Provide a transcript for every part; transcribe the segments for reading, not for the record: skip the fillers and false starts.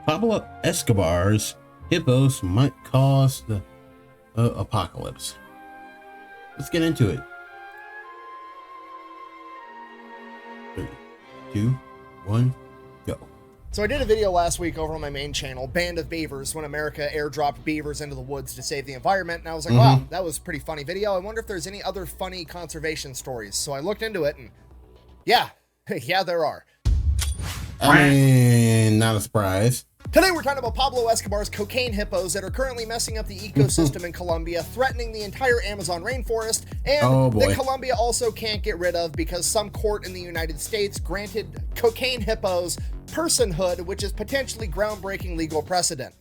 Pablo Escobar's hippos might cause the apocalypse. Let's get into it. 3, 2, 1, go. So I did a video last week over on my main channel, Band of Beavers, when America airdropped beavers into the woods to save the environment. And I was like, wow, that was a pretty funny video. I wonder if there's any other funny conservation stories. So I looked into it and yeah, yeah, there are. I mean, not a surprise. Today we're talking about Pablo Escobar's cocaine hippos that are currently messing up the ecosystem in Colombia, threatening the entire Amazon rainforest, and that Colombia also can't get rid of because some court in the United States granted cocaine hippos personhood, which is potentially groundbreaking legal precedent.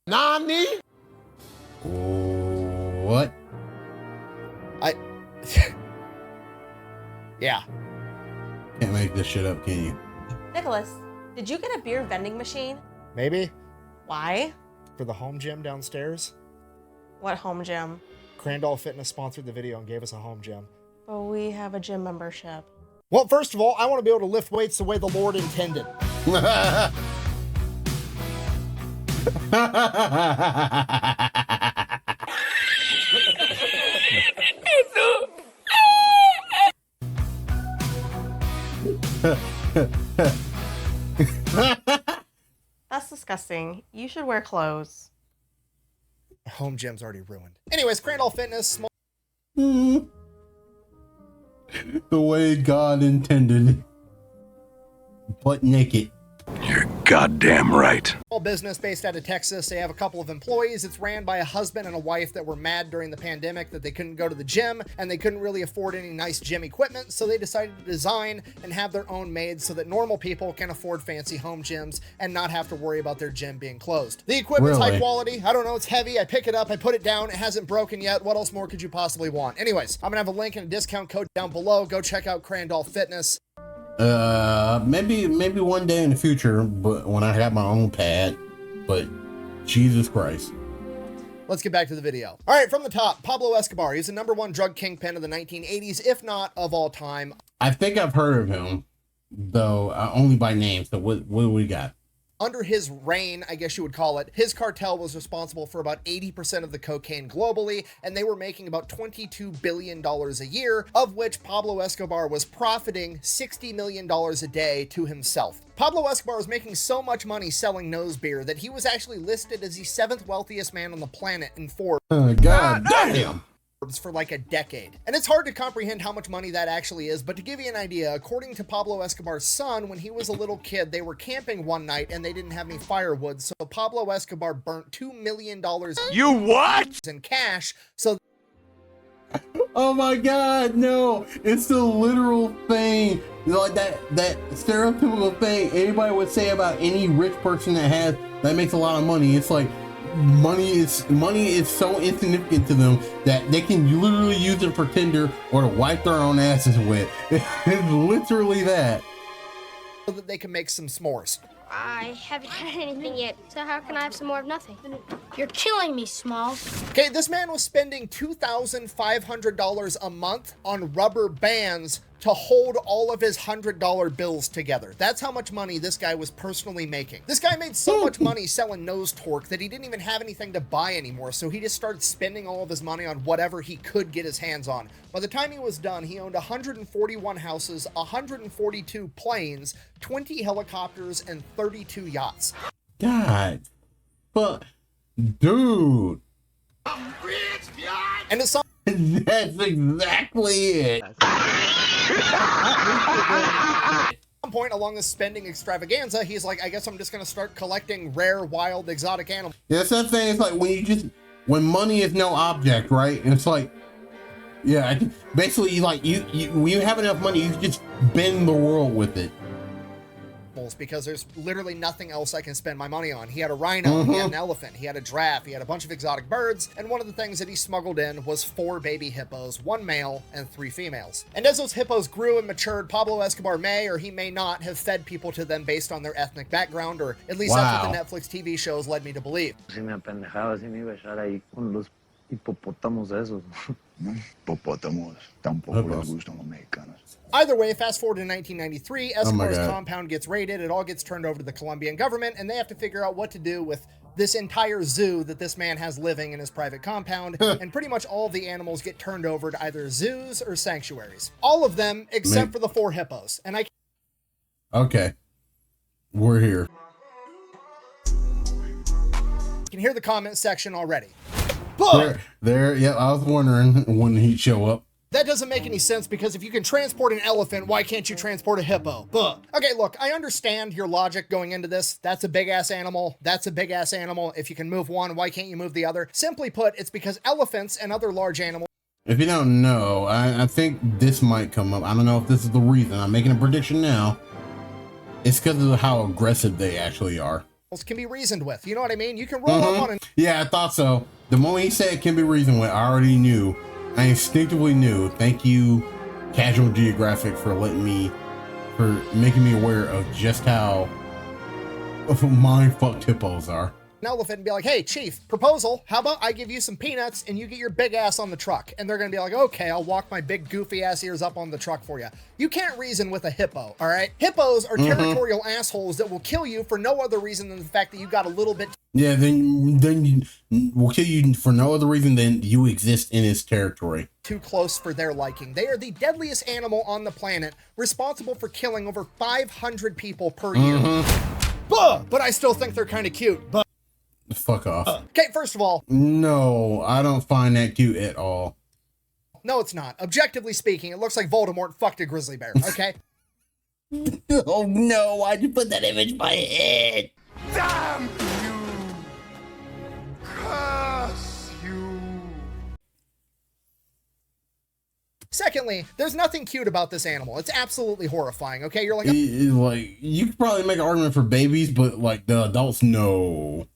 Nani? What? Yeah. Can't make this shit up, can you? Nicholas, did you get a beer vending machine? Maybe. Why? For the home gym downstairs. What home gym? Crandall Fitness sponsored the video and gave us a home gym. Oh, we have a gym membership. Well, first of all, I want to be able to lift weights the way the Lord intended. That's disgusting. You should wear clothes. Home gym's already ruined. Anyways, Crandall Fitness, small The way God intended. Butt naked. You're goddamn right. business based out of Texas. They have a couple of employees. It's ran by a husband and a wife that were mad during the pandemic that they couldn't go to the gym and they couldn't really afford any nice gym equipment. So they decided to design and have their own made so that normal people can afford fancy home gyms and not have to worry about their gym being closed. The equipment's high quality. I don't know. It's heavy. I pick it up. I put it down. It hasn't broken yet. What else more could you possibly want? Anyways, I'm gonna have a link and a discount code down below. Go check out Crandall Fitness. Maybe one day in the future, but when I have my own pad, but Jesus Christ. Let's get back to the video. All right, from the top, Pablo Escobar. He's the #1 drug kingpin of the 1980s, if not of all time. I think I've heard of him, though, only by name. So what do we got? Under his reign, I guess you would call it, his cartel was responsible for about 80% of the cocaine globally, and they were making about $22 billion a year, of which Pablo Escobar was profiting $60 million a day to himself. Pablo Escobar was making so much money selling nose beer that he was actually listed as the 7th wealthiest man on the planet in Forbes. God damn. For like a decade. And it's hard to comprehend how much money that actually is, but to give you an idea, according to Pablo Escobar's son, when he was a little kid, they were camping one night and they didn't have any firewood, so Pablo Escobar burnt $2 million You what? in cash, so Oh my God, no! It's the literal thing, like that stereotypical thing anybody would say about any rich person that makes a lot of money. It's like money is so insignificant to them that they can literally use it for Tinder or to wipe their own asses with. It's literally that. so that they can make some s'mores. I haven't had anything yet, so how can I have some more of nothing? You're killing me, Smalls. Okay, this man was spending $2,500 a month on rubber bands to hold all of his $100 bills together. That's how much money this guy was personally making. This guy made so much money selling nose torque that he didn't even have anything to buy anymore, so he just started spending all of his money on whatever he could get his hands on. By the time he was done, he owned 141 houses, 142 planes, 20 helicopters, and 32 yachts. God. But, dude. And it's That's exactly it. At some point along this spending extravaganza, he's like, I guess I'm just gonna start collecting rare, wild, exotic animals. Yeah, that's that thing. It's like when money is no object, right? And it's like, yeah, basically, like when you have enough money, you just bend the world with it. Because there's literally nothing else I can spend my money on. He had a rhino, he had an elephant, he had a giraffe, he had a bunch of exotic birds, and one of the things that he smuggled in was 4 baby hippos, 1 male and 3 females. And as those hippos grew and matured, Pablo Escobar may or he may not have fed people to them based on their ethnic background, or at least that's what the Netflix TV shows led me to believe. hipopótamos esos. Hipopótamos tampoco les gustan los mexicanos. Either way, fast forward to 1993, Escobar's God. compound gets raided, it all gets turned over to the Colombian government, and they have to figure out what to do with this entire zoo that this man has living in his private compound, and pretty much all of the animals get turned over to either zoos or sanctuaries. All of them, except for the 4 hippos. And I... Okay. We're here. can hear the comment section already. There, yeah, I was wondering when he'd show up. That doesn't make any sense because if you can transport an elephant, why can't you transport a hippo? Okay, look, I understand your logic going into this. That's a big ass animal. That's a big ass animal. If you can move one, why can't you move the other? Simply put, it's because elephants and other large animals. If you don't know, I think this might come up. I don't know if this is the reason. I'm making a prediction now. It's because of how aggressive they actually are. Can be reasoned with. You know what I mean? You can roll up on an... Yeah, I thought so. The moment he said it can be reasoned with, I already knew. I instinctively knew. Thank you, Casual Geographic, for making me aware of just how mind-fucked hippos are. elephant and be like, hey, chief, proposal, how about I give you some peanuts and you get your big ass on the truck? And they're gonna be like, okay, I'll walk my big goofy ass ears up on the truck for you. You can't reason with a hippo, all right? Hippos are territorial assholes that will kill you for no other reason than the fact that you got a little bit... Yeah, then we'll kill you for no other reason than you exist in his territory. Too close for their liking. They are the deadliest animal on the planet, responsible for killing over 500 people per year. But I still think they're kind of cute. Fuck off. Okay, first of all, no, I don't find that cute at all. No, it's not. Objectively speaking, it looks like Voldemort fucked a grizzly bear, okay? Oh no, why'd you put that image in my head? Damn you! Curse you! Secondly, there's nothing cute about this animal. It's absolutely horrifying, okay? You're like... Like, you could probably make an argument for babies, but like the adults, no.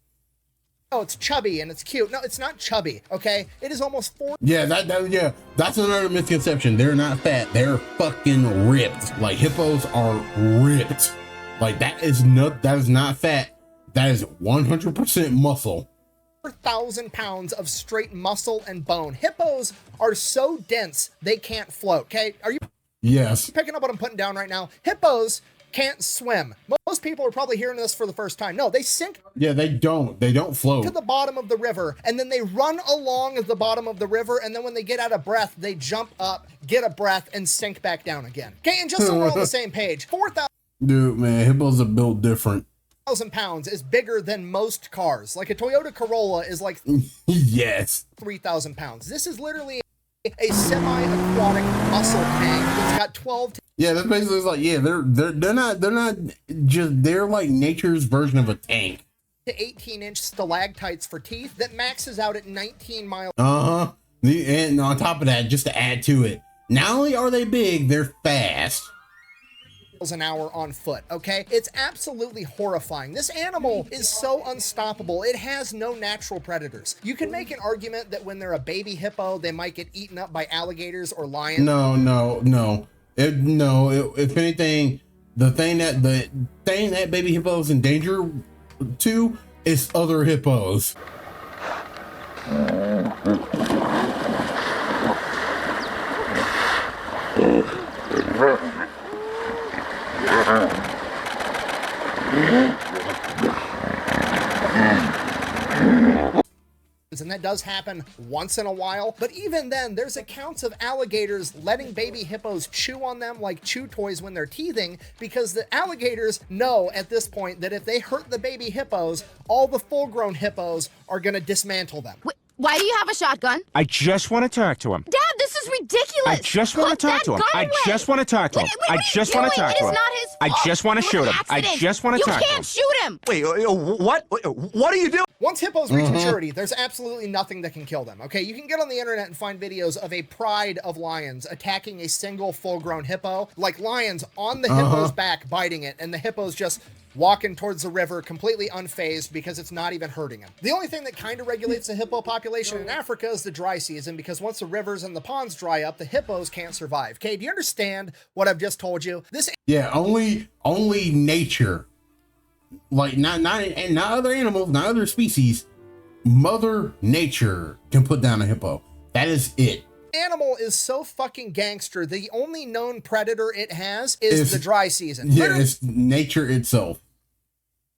Oh, it's chubby and it's cute. No, it's not chubby, okay? It is almost 4... Yeah, that's another misconception. They're not fat. They're fucking ripped. Like, hippos are ripped. Like, that is not fat. That is 100% muscle. 4,000 pounds of straight muscle and bone. Hippos are so dense, they can't float, okay? Are you Yes. picking up what I'm putting down right now? Hippos can't swim. Most people are probably hearing this for the first time. No, they sink. Yeah, they don't float To the bottom of the river, and then they run along the bottom of the river, and then when they get out of breath, they jump up, get a breath, and sink back down again. Okay, and just so we're on the same page, 4,000 Dude, man, hippos are built different. pounds is bigger than most cars. Like a Toyota Corolla is like Yes. 3,000 pounds. This is literally a semi-aquatic muscle tank that's got 12 to... Yeah, that's basically like, yeah, they're like nature's version of a tank. to 18-inch stalactites for teeth that maxes out at 19 miles. And on top of that, just to add to it, not only are they big, they're fast. An hour on foot, okay? It's absolutely horrifying. This animal is so unstoppable. It has no natural predators. You can make an argument that when they're a baby hippo, they might get eaten up by alligators or lions. No. If anything, the thing that baby hippo is in danger to is other hippos. And that does happen once in a while, but even then, there's accounts of alligators letting baby hippos chew on them like chew toys when they're teething, because the alligators know at this point that if they hurt the baby hippos, all the full-grown hippos are gonna dismantle them. Why do you have a shotgun? I just want to talk to him. Dad, this is ridiculous. I just want to talk to him. I just want to talk to him. I just want to talk to him. It is not his fault. I just want to shoot him. I just want to talk to him. You can't shoot him. Wait, what? What are you doing? Once hippos reach maturity, there's absolutely nothing that can kill them, okay? You can get on the internet and find videos of a pride of lions attacking a single full-grown hippo, like lions on the hippo's back biting it, and the hippo's just walking towards the river completely unfazed because it's not even hurting him. The only thing that kind of regulates the hippo population in Africa is the dry season, because once the rivers and the ponds dry up, the hippos can't survive. Okay, do you understand what I've just told you? Yeah, only nature, like not other animals, not other species, Mother Nature can put down a hippo. That is it. Animal is so fucking gangster. The only known predator it has is the dry season. Yeah, it's nature itself.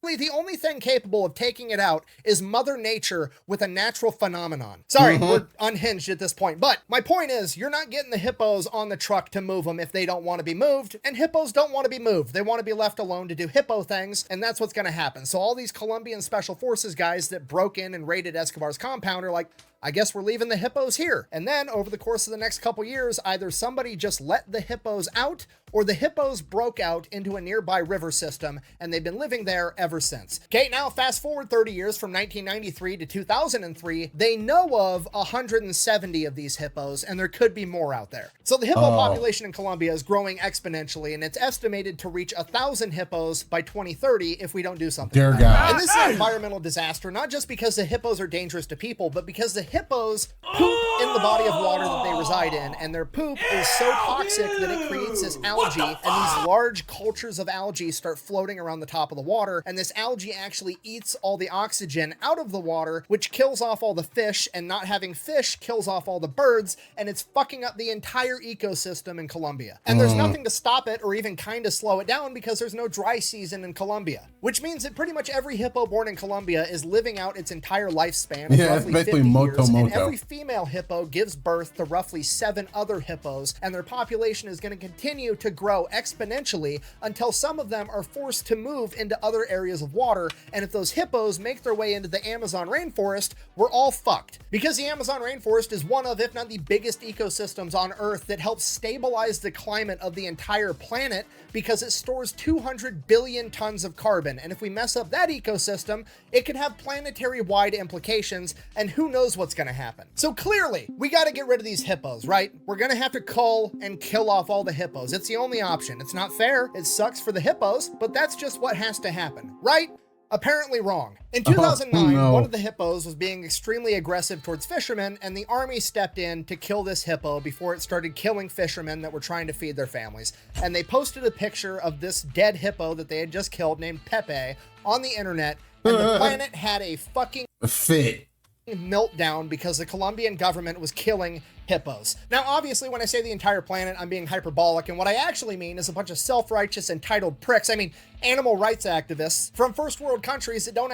The only thing capable of taking it out is Mother Nature with a natural phenomenon. Sorry, we're unhinged at this point. But my point is, you're not getting the hippos on the truck to move them if they don't want to be moved. And hippos don't want to be moved. They want to be left alone to do hippo things. And that's what's going to happen. So all these Colombian Special Forces guys that broke in and raided Escobar's compound are like, I guess we're leaving the hippos here. And then over the course of the next couple years, either somebody just let the hippos out or the hippos broke out into a nearby river system and they've been living there ever since. Okay, now fast forward 30 years from 1993 to 2003, they know of 170 of these hippos and there could be more out there. So the hippo population in Colombia is growing exponentially and it's estimated to reach 1,000 hippos by 2030 if we don't do something. Dear God. And this is an environmental disaster, not just because the hippos are dangerous to people, but because the hippos poop in the body of water that they reside in, and their poop is so toxic that it creates this algae, and these large cultures of algae start floating around the top of the water, and this algae actually eats all the oxygen out of the water, which kills off all the fish, and not having fish kills off all the birds, and it's fucking up the entire ecosystem in Colombia. And there's nothing to stop it or even kind of slow it down because there's no dry season in Colombia, which means that pretty much every hippo born in Colombia is living out its entire lifespan of roughly 50 years. And every female hippo gives birth to roughly 7 other hippos, and their population is going to continue to grow exponentially until some of them are forced to move into other areas of water. And if those hippos make their way into the Amazon rainforest, we're all fucked. Because the Amazon rainforest is one of, if not the biggest ecosystems on Earth that helps stabilize the climate of the entire planet because it stores 200 billion tons of carbon. And if we mess up that ecosystem, it could have planetary-wide implications, and who knows what's going to happen. So clearly, we got to get rid of these hippos, right? We're going to have to cull and kill off all the hippos. It's the only option. It's not fair. It sucks for the hippos, but that's just what has to happen, right? Apparently wrong. In 2009, one of the hippos was being extremely aggressive towards fishermen, and the army stepped in to kill this hippo before it started killing fishermen that were trying to feed their families. And they posted a picture of this dead hippo that they had just killed named Pepe on the internet, and the planet had a fucking fit meltdown because the Colombian government was killing hippos. Now, obviously, when I say the entire planet, I'm being hyperbolic, and what I actually mean is a bunch of self-righteous, entitled pricks. I mean, animal rights activists from first world countries that don't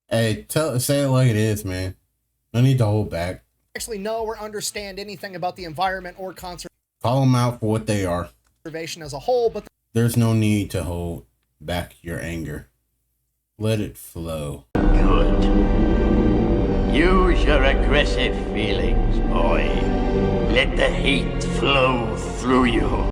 Hey, say it like it is, man. No need to hold back. actually know or understand anything about the environment or Call them out for what they are. conservation as a whole, but There's no need to hold back your anger. Let it flow. Good. Use your aggressive feelings, boy. Let the hate flow through you.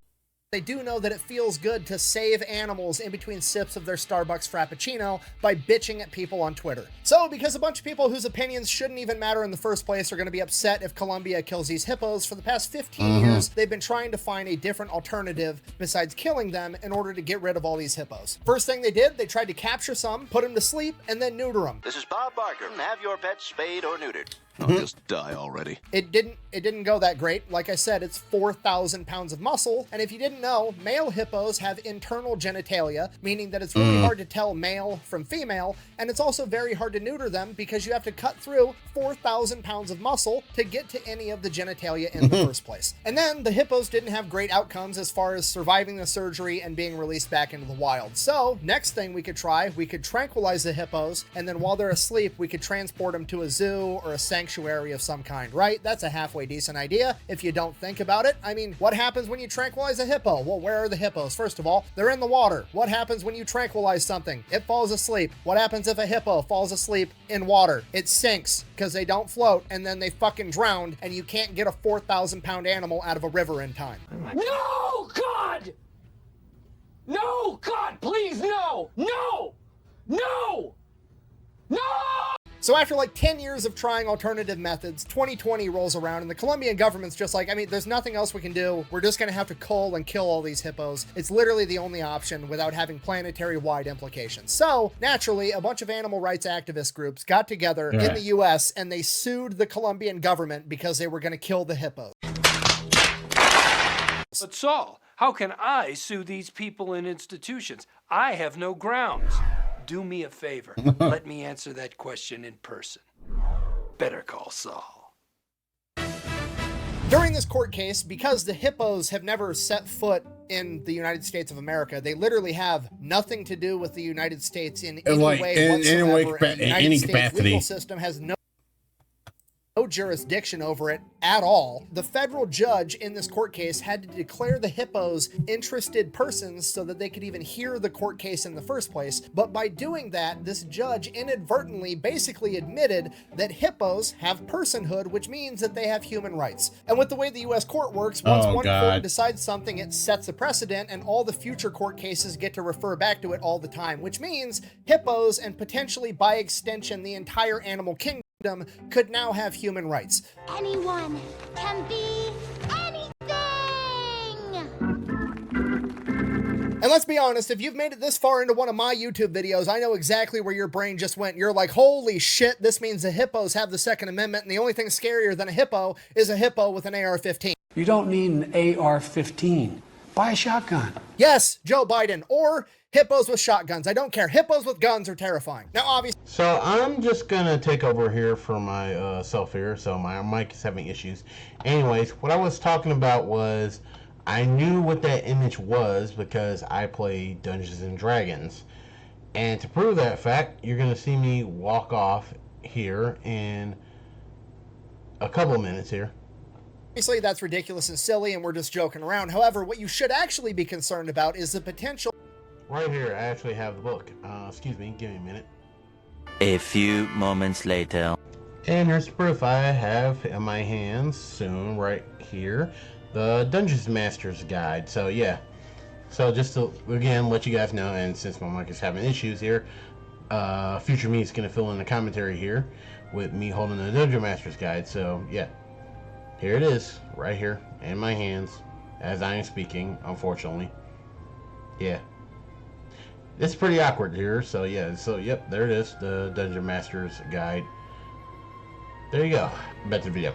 they do know that it feels good to save animals in between sips of their Starbucks Frappuccino by bitching at people on Twitter. So, because a bunch of people whose opinions shouldn't even matter in the first place are going to be upset if Colombia kills these hippos, for the past 15 years, they've been trying to find a different alternative besides killing them in order to get rid of all these hippos. First thing they did, they tried to capture some, put them to sleep, and then neuter them. This is Bob Barker. Have your pet spayed or neutered. I'll just die already. It didn't go that great. Like I said, it's 4,000 pounds of muscle. And if you didn't know, male hippos have internal genitalia, meaning that it's really hard to tell male from female. And it's also very hard to neuter them because you have to cut through 4,000 pounds of muscle to get to any of the genitalia in the first place. And then the hippos didn't have great outcomes as far as surviving the surgery and being released back into the wild. So next thing we could try, we could tranquilize the hippos. And then while they're asleep, we could transport them to a zoo or a sanctuary of some kind, right? That's a halfway decent idea if you don't think about it. I mean, what happens when you tranquilize a hippo? Well, where are the hippos? First of all, they're in the water. What happens when you tranquilize something? It falls asleep. What happens if a hippo falls asleep in water? It sinks because they don't float and then they fucking drown and you can't get a 4,000 pound animal out of a river in time. No, God! No, God, please, no! No! No! No! So after like 10 years of trying alternative methods, 2020 rolls around and the Colombian government's just like, I mean, there's nothing else we can do. We're just going to have to cull and kill all these hippos. It's literally the only option without having planetary-wide implications. So naturally, a bunch of animal rights activist groups got together in the US and they sued the Colombian government because they were going to kill the hippos. But Saul, how can I sue these people and institutions? I have no grounds. Do me a favor. Let me answer that question in person. Better Call Saul. During this court case, because the hippos have never set foot in the United States of America, they literally have nothing to do with the United States in any way whatsoever. And the United States legal system has no jurisdiction over it at all. The federal judge in this court case had to declare the hippos interested persons so that they could even hear the court case in the first place. But by doing that, this judge inadvertently basically admitted that hippos have personhood, which means that they have human rights. And with the way the US court works, once one court decides something, it sets a precedent, and all the future court cases get to refer back to it all the time, which means hippos, and potentially by extension the entire animal kingdom, could now have human rights. Anyone can be anything! And let's be honest, if you've made it this far into one of my YouTube videos, I know exactly where your brain just went. You're like, holy shit, this means the hippos have the Second Amendment, and the only thing scarier than a hippo is a hippo with an AR-15. You don't need an AR-15. Buy a shotgun. Yes, Joe Biden, or hippos with shotguns. I don't care. Hippos with guns are terrifying. Now, obviously... So I'm just gonna take over here for myself here. So my mic is having issues. Anyways, what I was talking about was I knew what that image was because I play Dungeons and Dragons. And to prove that fact, you're gonna see me walk off here in a couple of minutes here. Obviously, that's ridiculous and silly, and we're just joking around. However, what you should actually be concerned about is the potential... Right here, I actually have the book. Excuse me, give me a minute. A few moments later. And here's the proof I have in my hands soon, right here. The Dungeons Master's Guide. So, yeah. So, just to, again, let you guys know, and since my mic is having issues here, future me is going to fill in the commentary here with me holding the Dungeon Master's Guide. So, yeah. Here it is, right here, in my hands, as I am speaking, unfortunately. Yeah. It's pretty awkward here, so yeah, so yep, there it is, the Dungeon Master's Guide. There you go. Back to the video.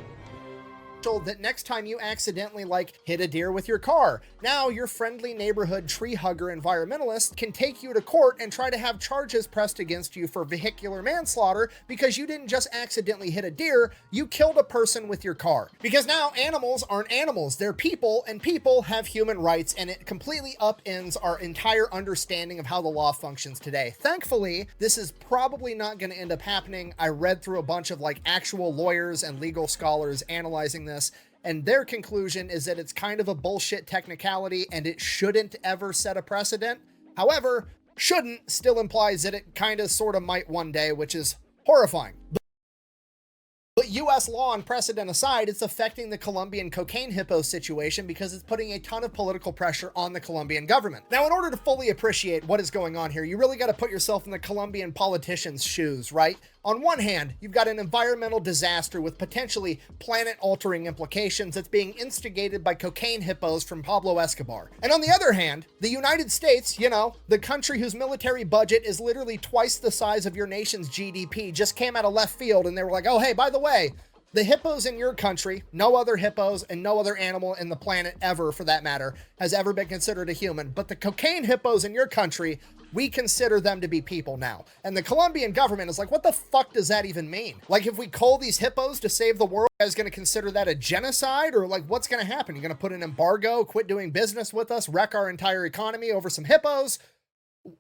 That next time you accidentally hit a deer with your car, now your friendly neighborhood tree hugger environmentalist can take you to court and try to have charges pressed against you for vehicular manslaughter because you didn't just accidentally hit a deer, you killed a person with your car. Because now animals aren't animals, they're people, and people have human rights, and it completely upends our entire understanding of how the law functions today. Thankfully, this is probably not going to end up happening. I read through a bunch of actual lawyers and legal scholars analyzing this, and their conclusion is that it's kind of a bullshit technicality and it shouldn't ever set a precedent. However, shouldn't still implies that it kind of sort of might one day, which is horrifying. But US law and precedent aside, it's affecting the Colombian cocaine hippo situation because it's putting a ton of political pressure on the Colombian government. Now, in order to fully appreciate what is going on here, you really got to put yourself in the Colombian politicians' shoes, right? On one hand, you've got an environmental disaster with potentially planet-altering implications that's being instigated by cocaine hippos from Pablo Escobar. And on the other hand, the United States, you know, the country whose military budget is literally twice the size of your nation's GDP, just came out of left field and they were like, oh, hey, by the way, the hippos in your country, no other hippos and no other animal in the planet ever, for that matter, has ever been considered a human. But the cocaine hippos in your country, we consider them to be people now. And the Colombian government is like, what the fuck does that even mean? If we cull these hippos to save the world, you guys going to consider that a genocide? Or what's going to happen? You're going to put an embargo, quit doing business with us, wreck our entire economy over some hippos?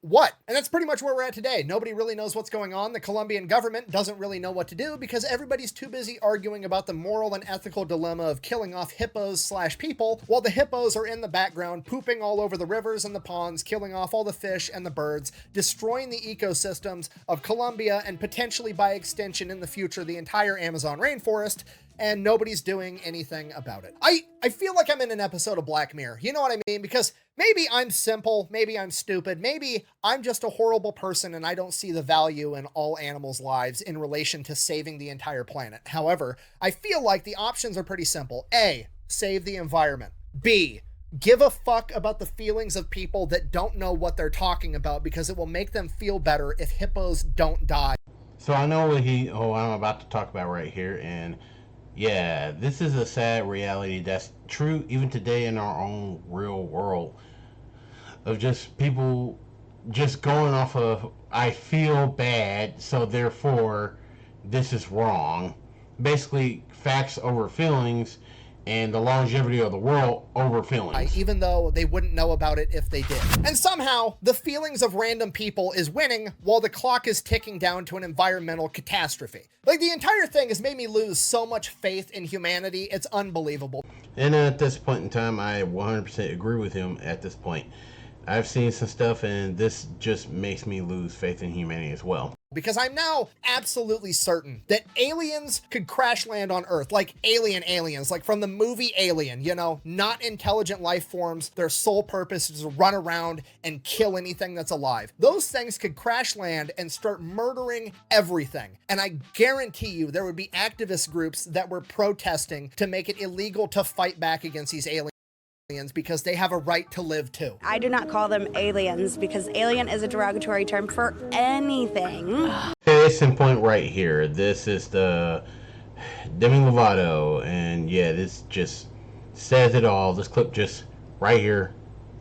What? And that's pretty much where we're at today. Nobody really knows what's going on. The Colombian government doesn't really know what to do because everybody's too busy arguing about the moral and ethical dilemma of killing off hippos/people, while the hippos are in the background pooping all over the rivers and the ponds, killing off all the fish and the birds, destroying the ecosystems of Colombia and potentially by extension in the future the entire Amazon rainforest, and nobody's doing anything about it. I feel like I'm in an episode of Black Mirror. You know what I mean? Because maybe I'm simple, maybe I'm stupid, maybe I'm just a horrible person and I don't see the value in all animals' lives in relation to saving the entire planet. However, I feel like the options are pretty simple. A, save the environment. B, give a fuck about the feelings of people that don't know what they're talking about because it will make them feel better if hippos don't die. So I know what I'm about to talk about right here, and yeah, this is a sad reality that's true even today in our own real world of just people just going off of, I feel bad, so therefore this is wrong. basically facts over feelings and the longevity of the world over feelings. Even though they wouldn't know about it if they did. And somehow, the feelings of random people is winning while the clock is ticking down to an environmental catastrophe. Like, the entire thing has made me lose so much faith in humanity, it's unbelievable. And at this point in time, I 100% agree with him at this point. I've seen some stuff, and this just makes me lose faith in humanity as well. Because I'm now absolutely certain that aliens could crash land on Earth, like aliens, like from the movie Alien, you know, not intelligent life forms. Their sole purpose is to run around and kill anything that's alive. Those things could crash land and start murdering everything. And I guarantee you there would be activist groups that were protesting to make it illegal to fight back against these aliens, because they have a right to live too. I do not call them aliens because alien is a derogatory term for anything. Case in point right here. This is the Demi Lovato, and yeah, this just says it all. This clip just right here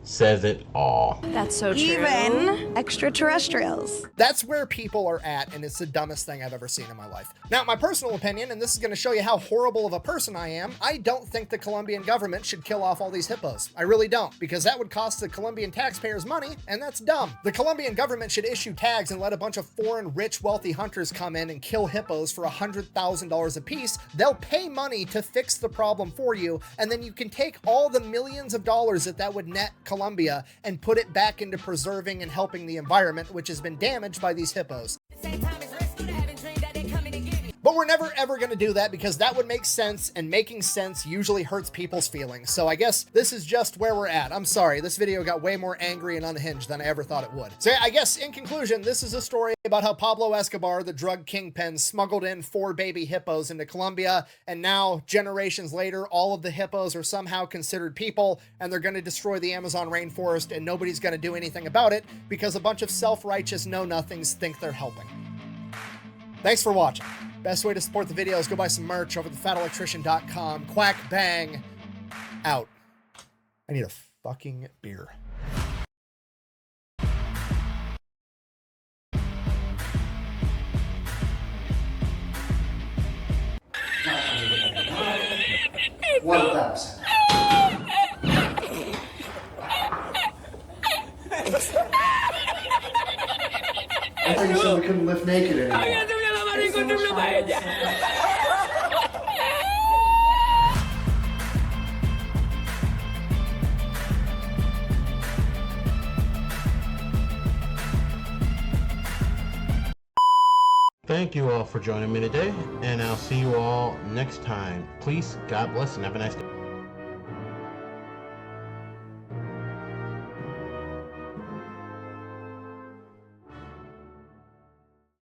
says it all. That's so true. Even extraterrestrials. That's where people are at, and it's the dumbest thing I've ever seen in my life. Now, my personal opinion, and this is going to show you how horrible of a person I am, I don't think the Colombian government should kill off all these hippos. I really don't, because that would cost the Colombian taxpayers money, and that's dumb. The Colombian government should issue tags and let a bunch of foreign, rich, wealthy hunters come in and kill hippos for $100,000 a piece. They'll pay money to fix the problem for you, and then you can take all the millions of dollars that would net Colombia and put it back into preserving and helping the environment, which has been damaged by these hippos. But we're never ever going to do that because that would make sense, and making sense usually hurts people's feelings. So I guess this is just where we're at. I'm sorry, this video got way more angry and unhinged than I ever thought it would. So I guess in conclusion, this is a story about how Pablo Escobar, the drug kingpin, smuggled in 4 baby hippos into Colombia, and now, generations later, all of the hippos are somehow considered people, and they're going to destroy the Amazon rainforest, and nobody's going to do anything about it because a bunch of self-righteous know-nothings think they're helping. Thanks for watching. Best way to support the video is go buy some merch over at thefatelectrician.com. Quack bang. Out. I need a fucking beer. $1,000. I think you said we couldn't lift naked anymore. Thank you all for joining me today, and I'll see you all next time. Please, God bless, and have a nice day.